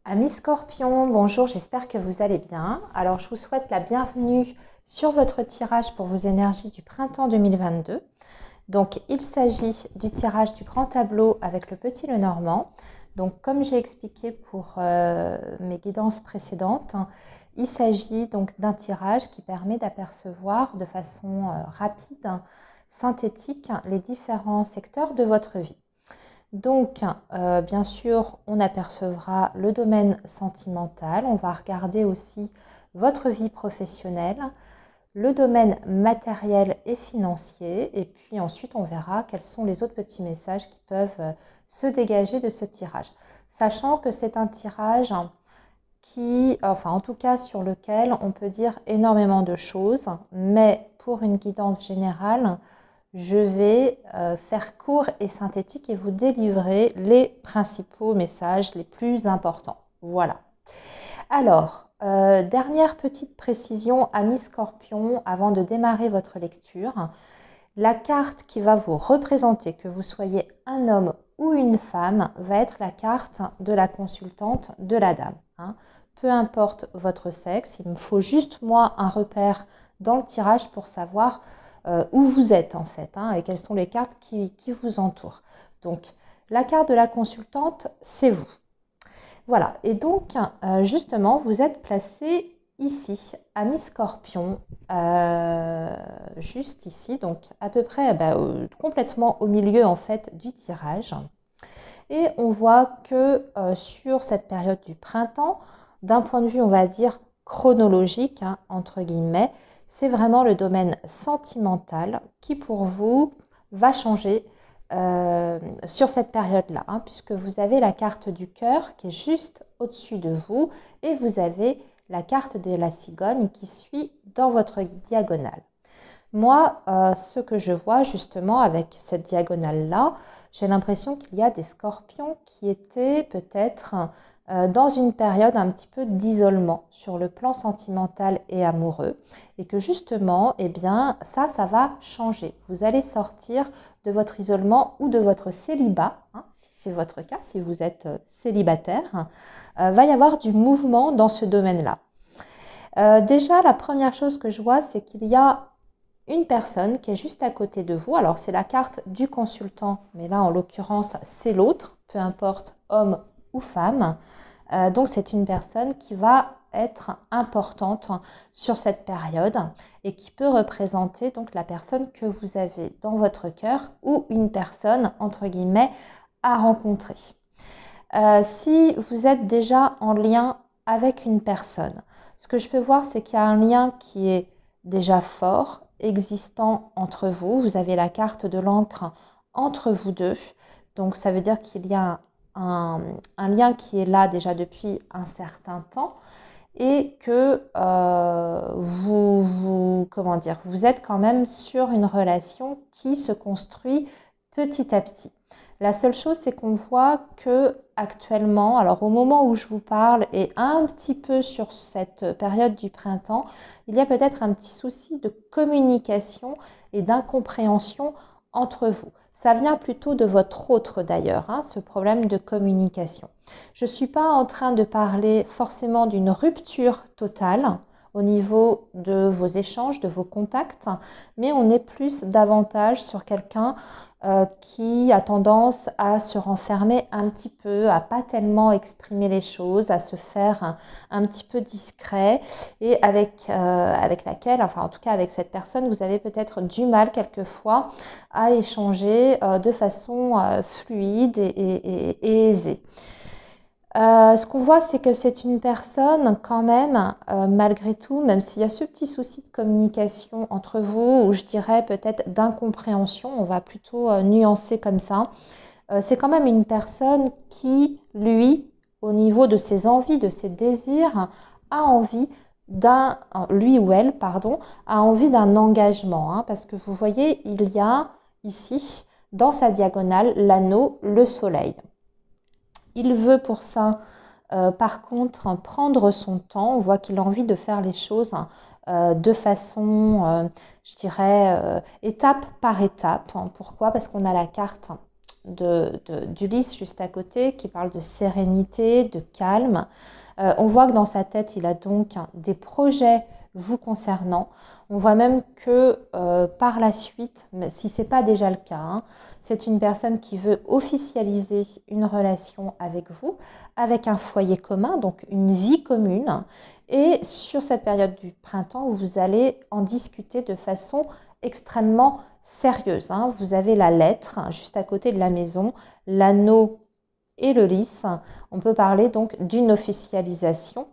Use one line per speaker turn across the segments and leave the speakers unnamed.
Amis Scorpion, bonjour, j'espère que vous allez bien. Alors, je vous souhaite la bienvenue sur votre tirage pour vos énergies du printemps 2022. Donc, il s'agit du tirage du grand tableau avec le petit Lenormand. Donc, comme j'ai expliqué pour mes guidances précédentes, il s'agit donc d'un tirage qui permet d'apercevoir de façon rapide, synthétique, les différents secteurs de votre vie. Donc, bien sûr, on apercevra le domaine sentimental. On va regarder aussi votre vie professionnelle, le domaine matériel et financier. Et puis ensuite, on verra quels sont les autres petits messages qui peuvent se dégager de ce tirage. Sachant que c'est un tirage qui, enfin en tout cas sur lequel on peut dire énormément de choses, mais pour une guidance générale, je vais faire court et synthétique et vous délivrer les principaux messages les plus importants. Voilà. Alors, dernière petite précision, amis Scorpion, avant de démarrer votre lecture. La carte qui va vous représenter, que vous soyez un homme ou une femme, va être la carte de la consultante de la dame. Peu importe votre sexe, il me faut juste moi un repère dans le tirage pour savoir où vous êtes en fait, et quelles sont les cartes qui vous entourent. Donc, la carte de la consultante, c'est vous. Voilà, et donc, justement, vous êtes placé ici, ami Scorpion, juste ici, donc à peu près complètement au milieu en fait du tirage. Et on voit que sur cette période du printemps, d'un point de vue, on va dire, chronologique, entre guillemets, c'est vraiment le domaine sentimental qui, pour vous, va changer sur cette période-là, puisque vous avez la carte du cœur qui est juste au-dessus de vous et vous avez la carte de la cigogne qui suit dans votre diagonale. Moi, ce que je vois justement avec cette diagonale-là, j'ai l'impression qu'il y a des scorpions qui étaient peut-être dans une période un petit peu d'isolement sur le plan sentimental et amoureux et que justement, eh bien, ça va changer. Vous allez sortir de votre isolement ou de votre célibat, si c'est votre cas, si vous êtes célibataire, va y avoir du mouvement dans ce domaine-là. Déjà, la première chose que je vois, c'est qu'il y a une personne qui est juste à côté de vous. Alors, c'est la carte du consultant, mais là, en l'occurrence, c'est l'autre, peu importe homme ou femme. Donc, c'est une personne qui va être importante sur cette période et qui peut représenter donc la personne que vous avez dans votre cœur ou une personne, entre guillemets, à rencontrer. Si vous êtes déjà en lien avec une personne, ce que je peux voir, c'est qu'il y a un lien qui est déjà fort, existant entre vous. Vous avez la carte de l'encre entre vous deux. Donc, ça veut dire qu'il y a un lien qui est là déjà depuis un certain temps et que vous êtes quand même sur une relation qui se construit petit à petit. La seule chose, c'est qu'on voit que actuellement, alors au moment où je vous parle et un petit peu sur cette période du printemps, il y a peut-être un petit souci de communication et d'incompréhension entre vous. Ça vient plutôt de votre autre d'ailleurs, ce problème de communication. Je ne suis pas en train de parler forcément d'une rupture totale au niveau de vos échanges, de vos contacts, mais on est plus davantage sur quelqu'un qui a tendance à se renfermer un petit peu, à pas tellement exprimer les choses, à se faire un petit peu discret et avec laquelle, enfin en tout cas avec cette personne, vous avez peut-être du mal quelquefois à échanger de façon fluide et aisée. Ce qu'on voit, c'est que c'est une personne quand même, malgré tout, même s'il y a ce petit souci de communication entre vous, ou je dirais peut-être d'incompréhension, on va plutôt nuancer comme ça, c'est quand même une personne qui, lui, au niveau de ses envies, de ses désirs, a envie lui ou elle, pardon, a envie d'un engagement, parce que vous voyez, il y a ici, dans sa diagonale, l'anneau, le soleil. Il veut pour ça, par contre, prendre son temps. On voit qu'il a envie de faire les choses de façon, je dirais, étape par étape. Pourquoi? Parce qu'on a la carte d'Ulysse juste à côté qui parle de sérénité, de calme. On voit que dans sa tête, il a donc des projets vous concernant. On voit même que par la suite, mais si ce n'est pas déjà le cas, hein, c'est une personne qui veut officialiser une relation avec vous, avec un foyer commun, donc une vie commune. Et sur cette période du printemps, vous allez en discuter de façon extrêmement sérieuse. Hein. Vous avez la lettre juste à côté de la maison, l'anneau et le lys. On peut parler donc d'une officialisation,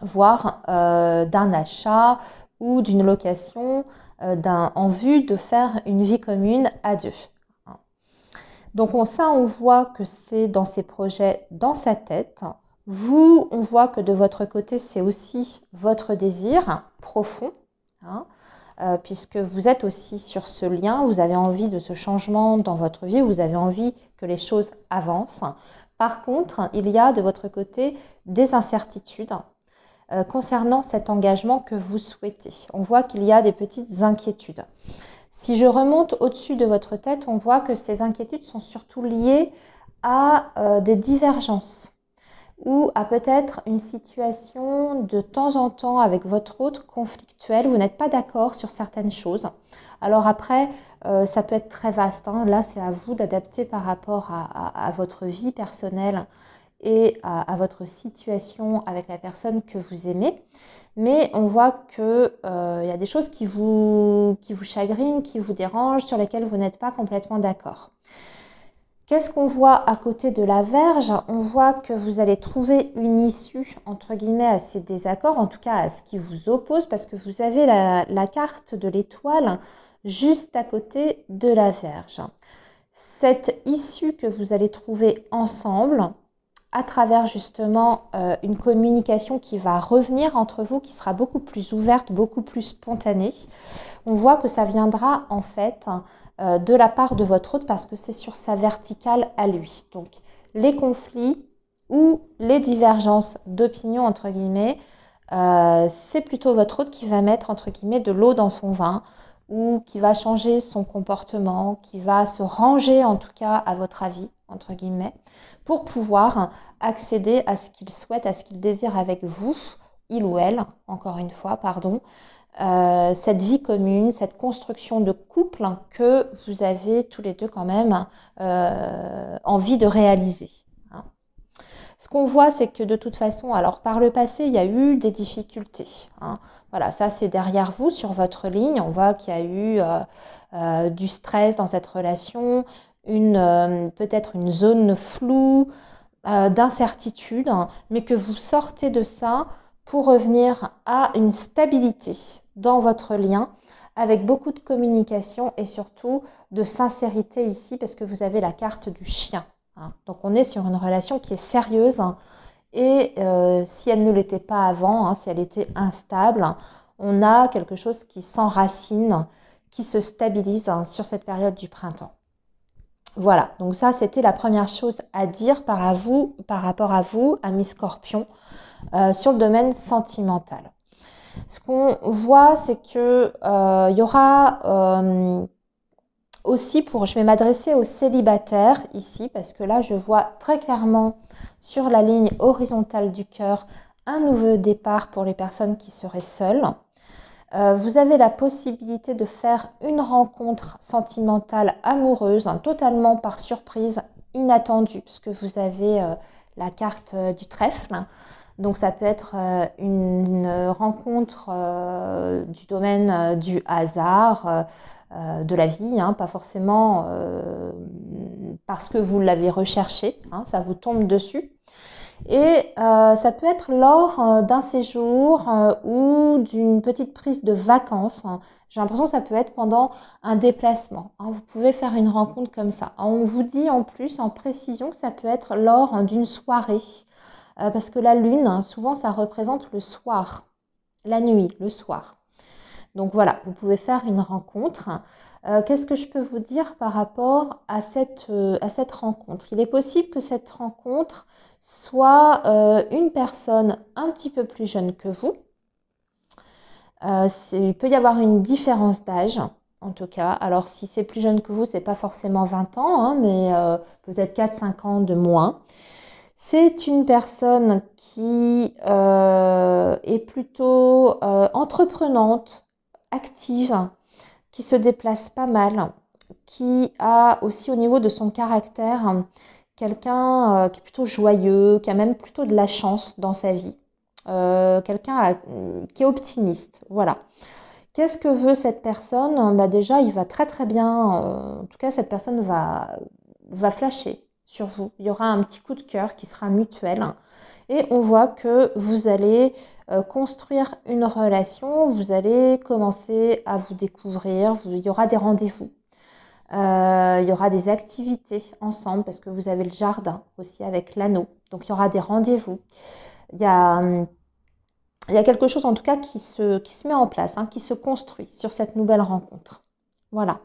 voire d'un achat ou d'une location en vue de faire une vie commune à deux. Donc ça, on voit que c'est dans ses projets, dans sa tête. Vous, on voit que de votre côté, c'est aussi votre désir profond, hein, puisque vous êtes aussi sur ce lien, vous avez envie de ce changement dans votre vie, vous avez envie que les choses avancent. Par contre, il y a de votre côté des incertitudes concernant cet engagement que vous souhaitez. On voit qu'il y a des petites inquiétudes. Si je remonte au-dessus de votre tête, on voit que ces inquiétudes sont surtout liées à des divergences ou à peut-être une situation de temps en temps avec votre autre conflictuelle. Vous n'êtes pas d'accord sur certaines choses. Alors après, ça peut être très vaste. Hein. Là, c'est à vous d'adapter par rapport à votre vie personnelle et à votre situation avec la personne que vous aimez. Mais on voit qu'il y a des choses qui vous chagrinent, qui vous dérangent, sur lesquelles vous n'êtes pas complètement d'accord. Qu'est-ce qu'on voit à côté de la Vierge? On voit que vous allez trouver une issue, entre guillemets, à ces désaccords, en tout cas à ce qui vous oppose, parce que vous avez la carte de l'étoile juste à côté de la Vierge. Cette issue que vous allez trouver ensemble, à travers justement une communication qui va revenir entre vous, qui sera beaucoup plus ouverte, beaucoup plus spontanée. On voit que ça viendra en fait de la part de votre hôte parce que c'est sur sa verticale à lui. Donc les conflits ou les divergences d'opinion entre guillemets, c'est plutôt votre hôte qui va mettre entre guillemets de l'eau dans son vin ou qui va changer son comportement, qui va se ranger en tout cas à votre avis, entre guillemets, pour pouvoir accéder à ce qu'il souhaite, à ce qu'il désire avec vous, il ou elle, encore une fois, pardon, cette vie commune, cette construction de couple que vous avez tous les deux quand même envie de réaliser. Hein. Ce qu'on voit, c'est que de toute façon, alors par le passé, il y a eu des difficultés. Hein. Voilà, ça c'est derrière vous, sur votre ligne. On voit qu'il y a eu du stress dans cette relation, peut-être une zone floue, d'incertitude, mais que vous sortez de ça pour revenir à une stabilité dans votre lien, avec beaucoup de communication et surtout de sincérité ici, parce que vous avez la carte du chien. Hein. Donc on est sur une relation qui est sérieuse, et si elle ne l'était pas avant, hein, si elle était instable, on a quelque chose qui s'enracine, qui se stabilise sur cette période du printemps. Voilà, donc ça c'était la première chose à dire par rapport à vous, amis Scorpion, sur le domaine sentimental. Ce qu'on voit, c'est que y aura aussi, je vais m'adresser aux célibataires ici, parce que là je vois très clairement sur la ligne horizontale du cœur un nouveau départ pour les personnes qui seraient seules. Vous avez la possibilité de faire une rencontre sentimentale amoureuse, hein, totalement par surprise, inattendue, puisque vous avez la carte du trèfle. Donc ça peut être une rencontre du domaine du hasard, de la vie, hein, pas forcément parce que vous l'avez recherché, hein, ça vous tombe dessus. Et ça peut être lors d'un séjour ou d'une petite prise de vacances. Hein. J'ai l'impression que ça peut être pendant un déplacement. Hein. Vous pouvez faire une rencontre comme ça. On vous dit en plus, en précision, que ça peut être lors d'une soirée. Parce que la lune, hein, souvent, ça représente le soir, la nuit, le soir. Donc voilà, vous pouvez faire une rencontre. Qu'est-ce que je peux vous dire par rapport à cette rencontre? Il est possible que cette rencontre soit une personne un petit peu plus jeune que vous. Il peut y avoir une différence d'âge. en tout cas. Alors si c'est plus jeune que vous, c'est pas forcément 20 ans, hein, mais peut-être 4-5 ans de moins. C'est une personne qui est plutôt entreprenante, active, qui se déplace pas mal, qui a aussi au niveau de son caractère quelqu'un qui est plutôt joyeux, qui a même plutôt de la chance dans sa vie, quelqu'un qui est optimiste, voilà. Qu'est-ce que veut cette personne? Bah déjà, il va très très bien, en tout cas cette personne va flasher sur vous. Il y aura un petit coup de cœur qui sera mutuel et on voit que vous allez construire une relation, vous allez commencer à vous découvrir, il y aura des rendez-vous. Il y aura des activités ensemble parce que vous avez le jardin aussi avec l'anneau. Donc il y aura des rendez-vous. Il y a, il y a quelque chose en tout cas qui se met en place, hein, qui se construit sur cette nouvelle rencontre. Voilà.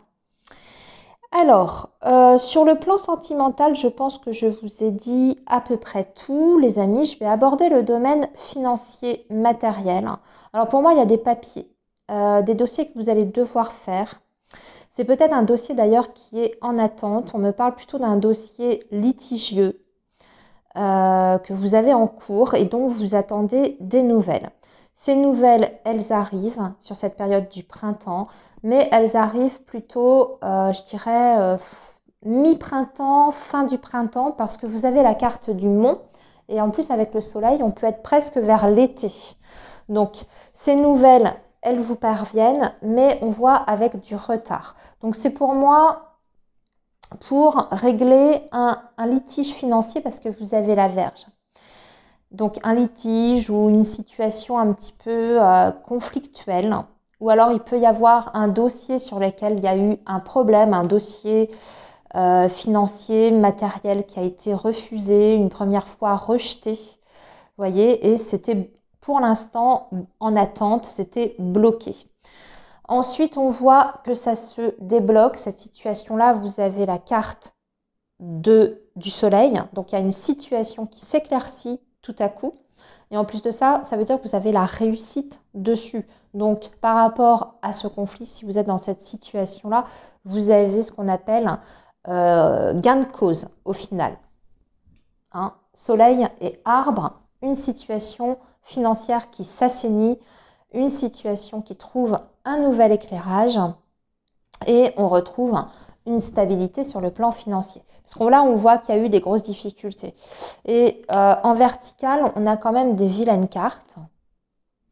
Alors, sur le plan sentimental, je pense que je vous ai dit à peu près tout, les amis. Je vais aborder le domaine financier matériel. Alors pour moi, il y a des papiers, des dossiers que vous allez devoir faire. C'est peut-être un dossier d'ailleurs qui est en attente. On me parle plutôt d'un dossier litigieux que vous avez en cours et dont vous attendez des nouvelles. Ces nouvelles, elles arrivent sur cette période du printemps, mais elles arrivent plutôt, je dirais, mi-printemps, fin du printemps, parce que vous avez la carte du mont. Et en plus, avec le soleil, on peut être presque vers l'été. Donc, ces nouvelles, elles vous parviennent, mais on voit avec du retard. Donc, c'est pour moi pour régler un litige financier parce que vous avez la Vierge. Donc, un litige ou une situation un petit peu conflictuelle. Ou alors, il peut y avoir un dossier sur lequel il y a eu un problème, un dossier financier, matériel qui a été refusé, une première fois rejeté. Vous voyez, et c'était pour l'instant en attente, c'était bloqué. Ensuite, on voit que ça se débloque, cette situation-là. Vous avez la carte du soleil. Donc, il y a une situation qui s'éclaircit tout à coup. Et en plus de ça, ça veut dire que vous avez la réussite dessus. Donc, par rapport à ce conflit, si vous êtes dans cette situation-là, vous avez ce qu'on appelle gain de cause au final. Hein, soleil et arbre, une situation financière qui s'assainit, une situation qui trouve un nouvel éclairage et on retrouve une stabilité sur le plan financier. Parce que là, on voit qu'il y a eu des grosses difficultés. Et en vertical, on a quand même des vilaines cartes.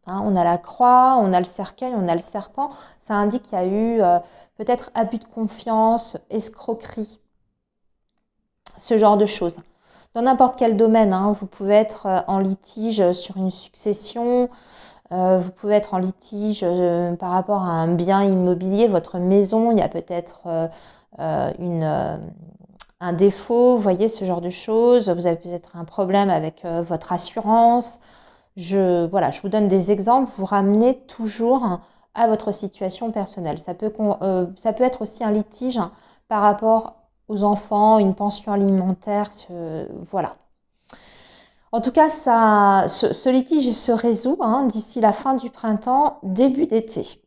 Hein, on a la croix, on a le cercueil, on a le serpent. Ça indique qu'il y a eu peut-être abus de confiance, escroquerie, ce genre de choses. Dans n'importe quel domaine, hein, vous pouvez être en litige sur une succession, vous pouvez être en litige par rapport à un bien immobilier, votre maison, il y a peut-être un défaut, vous voyez, ce genre de choses. Vous avez peut-être un problème avec votre assurance. Voilà, je vous donne des exemples, vous ramenez toujours à votre situation personnelle. Ça peut être aussi un litige par rapport aux enfants, une pension alimentaire, voilà. En tout cas, ce litige se résout d'ici la fin du printemps, début d'été.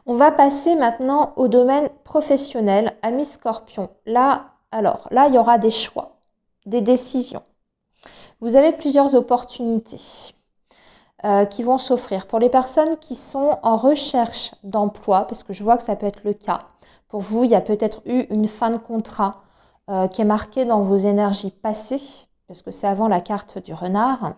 On va passer maintenant au domaine professionnel, amis Scorpion. Là, il y aura des choix, des décisions. Vous avez plusieurs opportunités qui vont s'offrir. Pour les personnes qui sont en recherche d'emploi, parce que je vois que ça peut être le cas, pour vous, il y a peut-être eu une fin de contrat qui est marquée dans vos énergies passées, parce que c'est avant la carte du renard.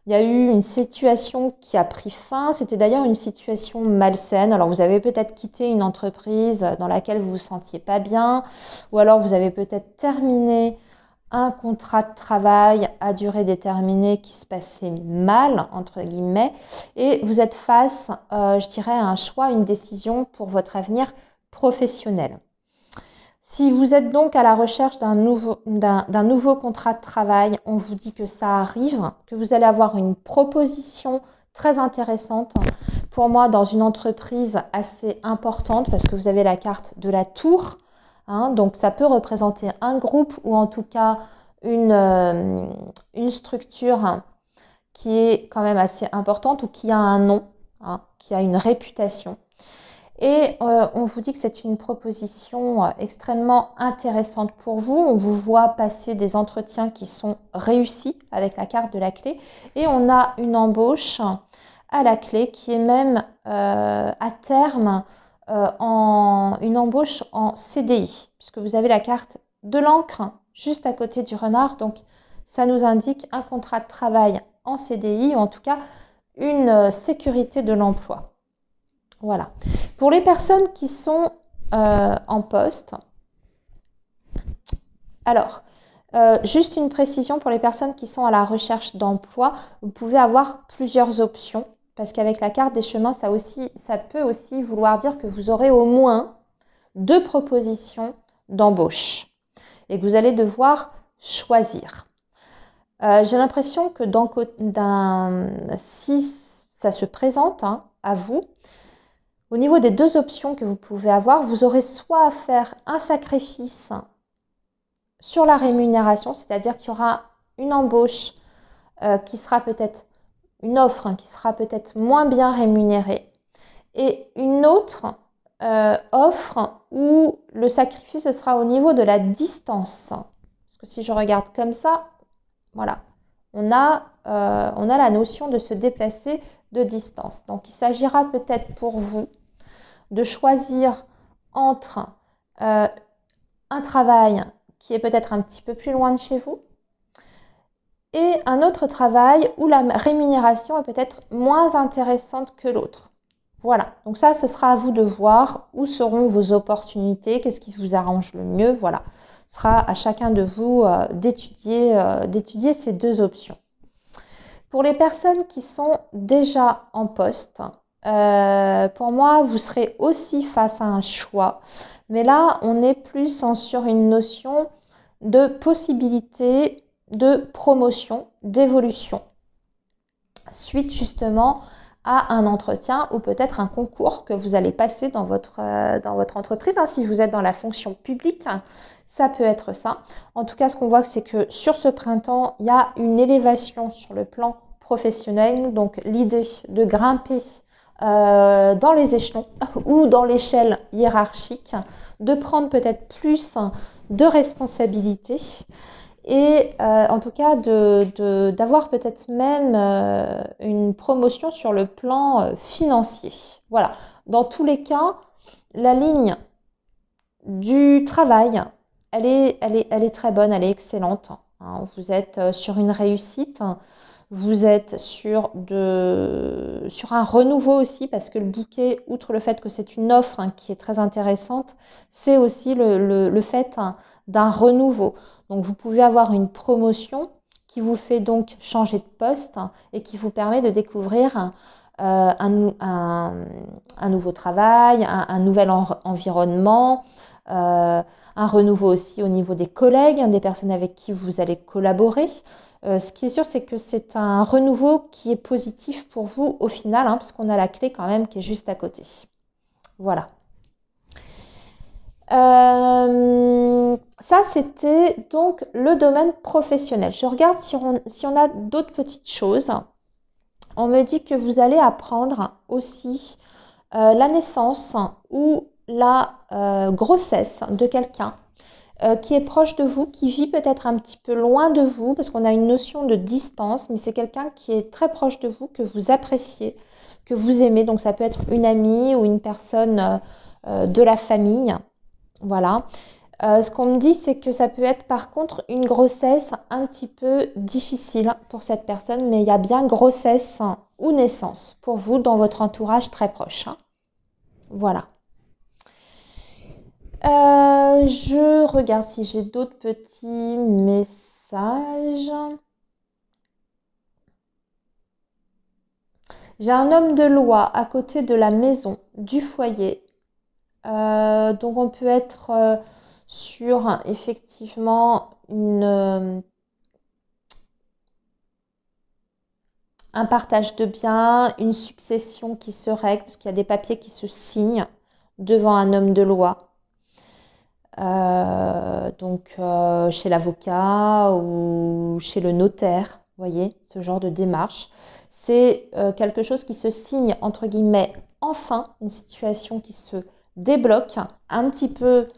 Il y a eu une situation qui a pris fin. C'était d'ailleurs une situation malsaine. Alors, vous avez peut-être quitté une entreprise dans laquelle vous ne vous sentiez pas bien, ou alors vous avez peut-être terminé un contrat de travail à durée déterminée qui se passait mal, entre guillemets, et vous êtes face, je dirais, à un choix, une décision pour votre avenir professionnel. Si vous êtes donc à la recherche d'un nouveau contrat de travail, on vous dit que ça arrive, que vous allez avoir une proposition très intéressante pour moi dans une entreprise assez importante parce que vous avez la carte de la tour. Donc ça peut représenter un groupe ou en tout cas une structure qui est quand même assez importante ou qui a un nom. hein, qui a une réputation. Et on vous dit que c'est une proposition extrêmement intéressante pour vous. On vous voit passer des entretiens qui sont réussis avec la carte de la clé. Et on a une embauche à la clé qui est même à terme une embauche en CDI, puisque vous avez la carte de l'encre juste à côté du renard. Donc, ça nous indique un contrat de travail en CDI, ou en tout cas une sécurité de l'emploi. Voilà. Pour les personnes qui sont en poste, alors, juste une précision pour les personnes qui sont à la recherche d'emploi, vous pouvez avoir plusieurs options parce qu'avec la carte des chemins, ça peut aussi vouloir dire que vous aurez au moins 2 propositions d'embauche et que vous allez devoir choisir. J'ai l'impression que si ça se présente à vous, au niveau des 2 options que vous pouvez avoir, vous aurez soit à faire un sacrifice sur la rémunération, c'est-à-dire qu'il y aura une embauche qui sera peut-être une offre qui sera peut-être moins bien rémunérée et une autre offre où le sacrifice sera au niveau de la distance. Parce que si je regarde comme ça, voilà, on a la notion de se déplacer de distance. Donc, il s'agira peut-être pour vous de choisir entre un travail qui est peut-être un petit peu plus loin de chez vous et un autre travail où la rémunération est peut-être moins intéressante que l'autre. Voilà, donc ça, ce sera à vous de voir où seront vos opportunités, qu'est-ce qui vous arrange le mieux. Voilà, ce sera à chacun de vous d'étudier ces 2 options. Pour les personnes qui sont déjà en poste, pour moi, vous serez aussi face à un choix. Mais là, on est plus sur une notion de possibilité de promotion, d'évolution, suite justement à un entretien ou peut-être un concours que vous allez passer dans votre entreprise. Si vous êtes dans la fonction publique, ça peut être ça. En tout cas, ce qu'on voit, c'est que sur ce printemps, il y a une élévation sur le plan professionnel. Donc, l'idée de grimper dans les échelons ou dans l'échelle hiérarchique, de prendre peut-être plus de responsabilités et en tout cas d'avoir peut-être même une promotion sur le plan financier. Voilà, dans tous les cas, la ligne du travail, elle est très bonne, elle est excellente. Vous êtes sur une réussite. Vous êtes sur un renouveau aussi, parce que le bouquet, outre le fait que c'est une offre qui est très intéressante, c'est aussi le fait d'un renouveau. Donc, vous pouvez avoir une promotion qui vous fait donc changer de poste et qui vous permet de découvrir un nouveau travail, un nouvel environnement, un renouveau aussi au niveau des collègues, des personnes avec qui vous allez collaborer. Ce qui est sûr, c'est que c'est un renouveau qui est positif pour vous au final, parce qu'on a la clé quand même qui est juste à côté. Voilà. Ça, c'était donc le domaine professionnel. Je regarde si on a d'autres petites choses. On me dit que vous allez apprendre aussi la naissance ou la grossesse de quelqu'un qui est proche de vous, qui vit peut-être un petit peu loin de vous, parce qu'on a une notion de distance, mais c'est quelqu'un qui est très proche de vous, que vous appréciez, que vous aimez. Donc ça peut être une amie ou une personne de la famille. Voilà. Ce qu'on me dit, c'est que ça peut être par contre une grossesse un petit peu difficile pour cette personne, mais il y a bien grossesse ou naissance pour vous dans votre entourage très proche. Voilà. Je regarde si j'ai d'autres petits messages. J'ai un homme de loi à côté de la maison, du foyer. Donc on peut être sur effectivement un partage de biens, une succession qui se règle, parce qu'il y a des papiers qui se signent devant un homme de loi. Donc chez l'avocat ou chez le notaire, vous voyez, ce genre de démarche. C'est quelque chose qui se signe, entre guillemets, enfin, une situation qui se débloque un petit peu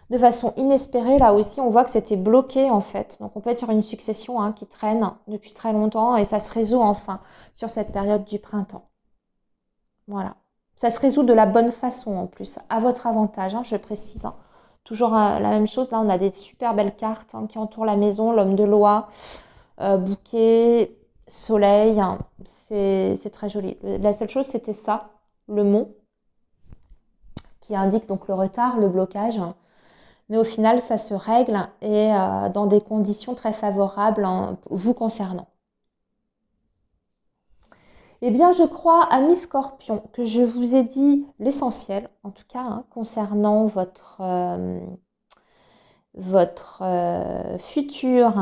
de façon inespérée. Là aussi, on voit que c'était bloqué en fait. Donc on peut être sur une succession qui traîne depuis très longtemps et ça se résout enfin sur cette période du printemps. Voilà. Ça se résout de la bonne façon en plus, à votre avantage, je précise. Toujours la même chose, là on a des super belles cartes qui entourent la maison, l'homme de loi, bouquet, soleil, c'est très joli. La seule chose c'était ça, le mot, qui indique donc le retard, le blocage. Mais au final, ça se règle et dans des conditions très favorables vous concernant. Eh bien, je crois, amis scorpions, que je vous ai dit l'essentiel, en tout cas, concernant votre futur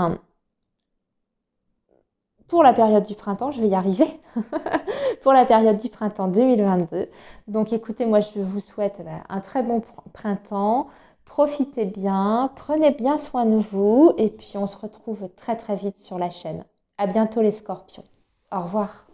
pour la période du printemps. Je vais y arriver. Pour la période du printemps 2022. Donc, écoutez, moi, je vous souhaite un très bon printemps. Profitez bien, prenez bien soin de vous et puis on se retrouve très très vite sur la chaîne. À bientôt les scorpions. Au revoir.